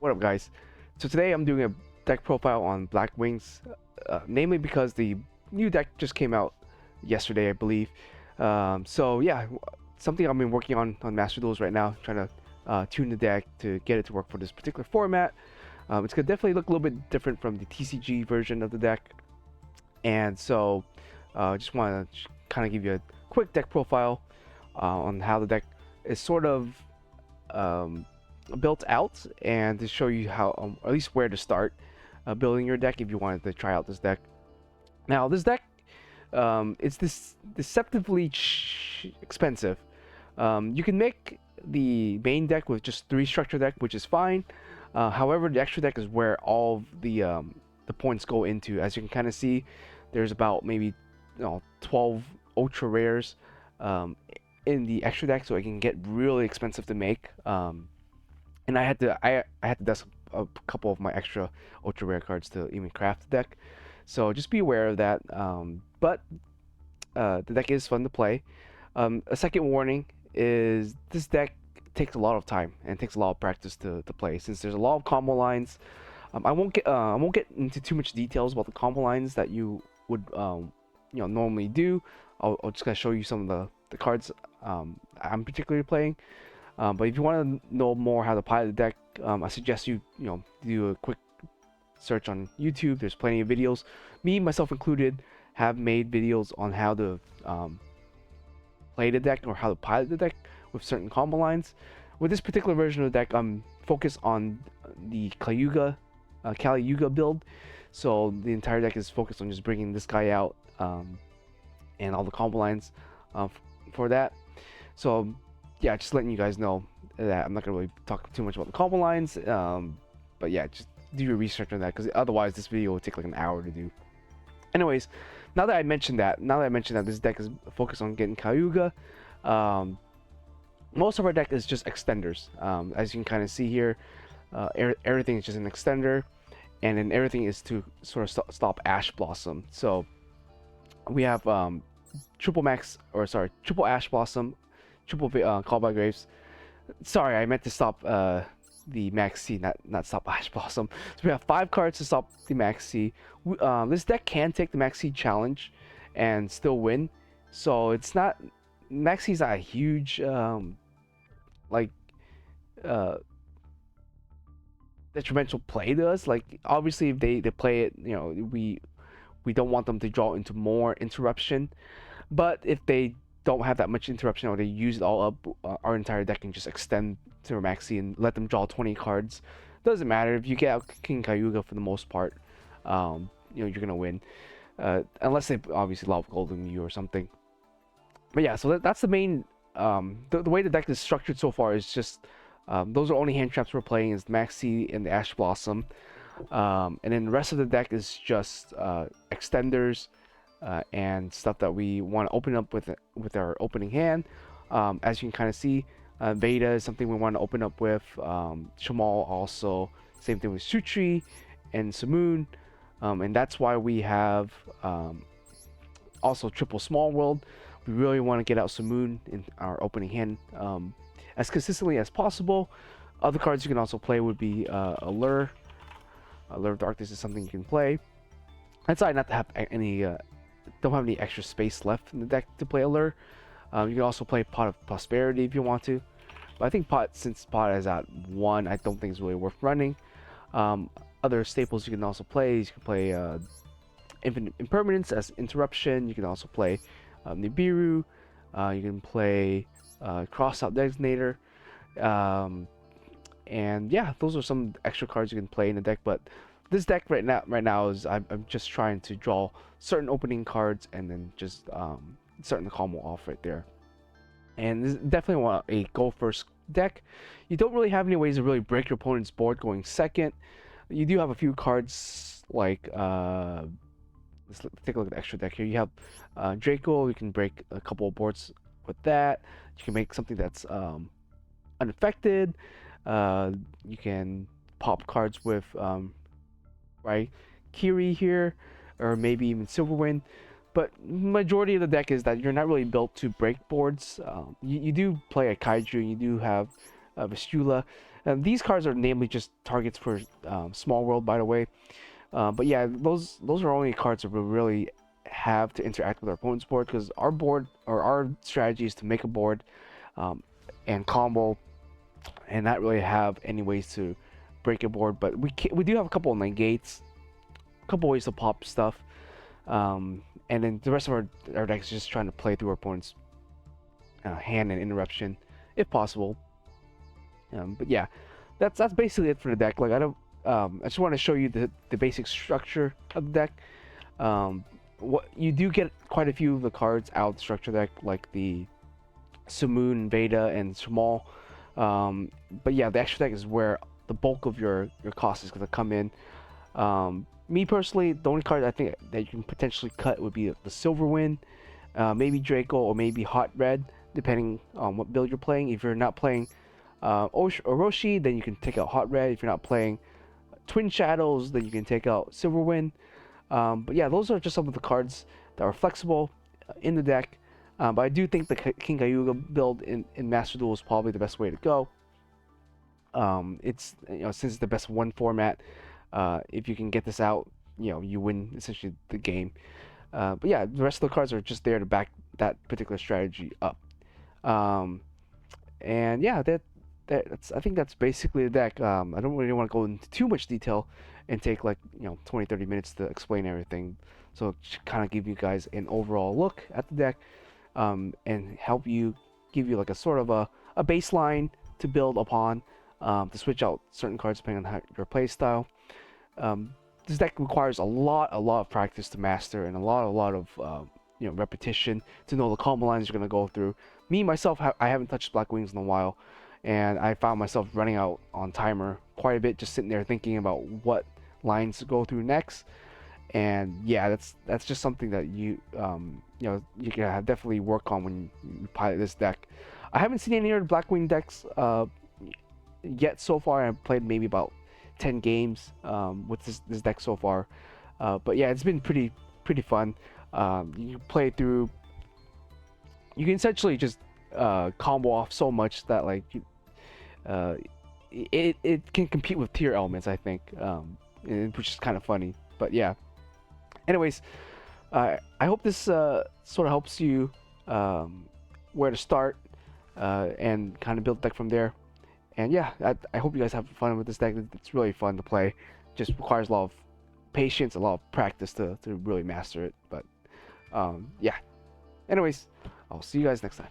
What up, guys? So today I'm doing a deck profile on Blackwings, namely because the new deck just came out yesterday, I believe. So yeah, something I've been working on Master Duels right now, trying to tune the deck to get it to work for this particular format. It's gonna definitely look a little bit different from the TCG version of the deck, and so just want to kind of give you a quick deck profile on how the deck is sort of um, built out, and to show you how, at least where to start building your deck if you wanted to try out this deck. Now, this deck, it's deceptively expensive. You can make the main deck with just 3 structure deck, which is fine. However, the extra deck is where all of the points go into. As you can kind of see, there's about maybe 12 ultra rares in the extra deck, so it can get really expensive to make. And I had to dust a couple of my extra ultra rare cards to even craft the deck. So just be aware of that. But the deck is fun to play. A second warning is this deck takes a lot of time and takes a lot of practice to play, since there's a lot of combo lines. I won't get into too much details about the combo lines that you would normally do. I'll just gonna show you some of the cards I'm particularly playing. But if you want to know more how to pilot the deck, I suggest you do a quick search on YouTube. There's plenty of videos. Me, myself included, have made videos on how to play the deck or how to pilot the deck with certain combo lines. With this particular version of the deck, I'm focused on the Kali Yuga build. So the entire deck is focused on just bringing this guy out and all the combo lines for that. So yeah, just letting you guys know that I'm not gonna really talk too much about the combo lines, but yeah, just do your research on that, because otherwise this video will take like an hour to do. Anyways, now that I mentioned that this deck is focused on getting Cayuga, most of our deck is just extenders. As you can kind of see here, everything is just an extender, and then everything is to sort of stop Ash Blossom. So we have triple Ash Blossom, triple Callback Graves. Sorry, I meant to stop the Max C, not stop Ash Blossom. So we have 5 cards to stop the Max C. This deck can take the Max C challenge and still win. So it's not, Max C's not a huge detrimental play to us. Like, obviously if they play it, we don't want them to draw into more interruption. But if they don't have that much interruption, or they use it all up, our entire deck can just extend to Maxi and let them draw 20 cards. Doesn't matter if you get out King Cayuga for the most part. You're gonna win, unless they obviously love Golden Mew or something. But yeah, so that's the main. The way the deck is structured so far is just those are only hand traps we're playing, is Maxi and the Ash Blossom, and then the rest of the deck is just extenders. And stuff that we want to open up with our opening hand. As you can kind of see, Veda is something we want to open up with. Shamal also, same thing with Sutri and Samoon, and that's why we have also triple Small World. We really want to get out Samoon in our opening hand as consistently as possible. Other cards you can also play would be Allure. Allure of Darkness is something you can play. I decided not to have any don't have any extra space left in the deck to play Allure. You can also play Pot of Prosperity if you want to, but I think since Pot is at 1, I don't think it's really worth running. Other staples you can also play, you can play Infinite Impermanence as Interruption. You can also play Nibiru. You can play Crossout Designator, and yeah, those are some extra cards you can play in the deck. But this deck right now is I'm just trying to draw certain opening cards and then just starting the combo off right there. And this definitely want a go first deck. You don't really have any ways to really break your opponent's board going second. You do have a few cards like let's take a look at the extra deck here. You have Draco. You can break a couple of boards with that. You can make something that's unaffected. You can pop cards with right, Kiri here, or maybe even Silverwind. But majority of the deck is that you're not really built to break boards. You do play a Kaiju, you do have Vistula, These cards are namely just targets for Small World, by the way. But yeah, those are only cards that we really have to interact with our opponent's board, because our board or our strategy is to make a board um, and combo, and not really have any ways to break a board. But we do have a couple of negates, a couple ways to pop stuff, and then the rest of our deck is just trying to play through our opponent's hand and interruption, if possible. But yeah, that's basically it for the deck. Like I just want to show you the basic structure of the deck. What you do get quite a few of the cards out of the structure deck, like the Simoon, Veda, and Small. But yeah, the extra deck is where the bulk of your cost is going to come in. Me personally, the only card I think that you can potentially cut would be the Silverwind, maybe Draco, or maybe Hot Red, depending on what build you're playing. If you're not playing Orochi, then you can take out Hot Red. If you're not playing Twin Shadows, then you can take out Silverwind. But yeah, those are just some of the cards that are flexible in the deck. But I do think the King Cayuga build in Master Duel is probably the best way to go. It's, since it's the best one format, if you can get this out, you win essentially the game. But yeah, the rest of the cards are just there to back that particular strategy up. And yeah, that's I think that's basically the deck. I don't really want to go into too much detail and take like 20-30 minutes to explain everything. So kind of give you guys an overall look at the deck, and help you give you like a sort of a baseline to build upon, to switch out certain cards depending on your play style. This deck requires a lot of practice to master, and a lot of repetition to know the combo lines you're gonna go through. Me myself, I haven't touched Blackwings in a while, and I found myself running out on timer quite a bit, just sitting there thinking about what lines to go through next. And yeah, that's just something that you can definitely work on when you pilot this deck. I haven't seen any other Blackwing decks yet so far. I've played maybe about 10 games with this deck so far, but yeah, it's been pretty fun. You play through, you can essentially just combo off so much that like it can compete with tier elements, I think, which is kind of funny. But yeah, anyways, I hope this sort of helps you where to start, and kind of build the deck from there. And yeah, I hope you guys have fun with this deck. It's really fun to play. Just requires a lot of patience, a lot of practice to really master it. But yeah, anyways, I'll see you guys next time.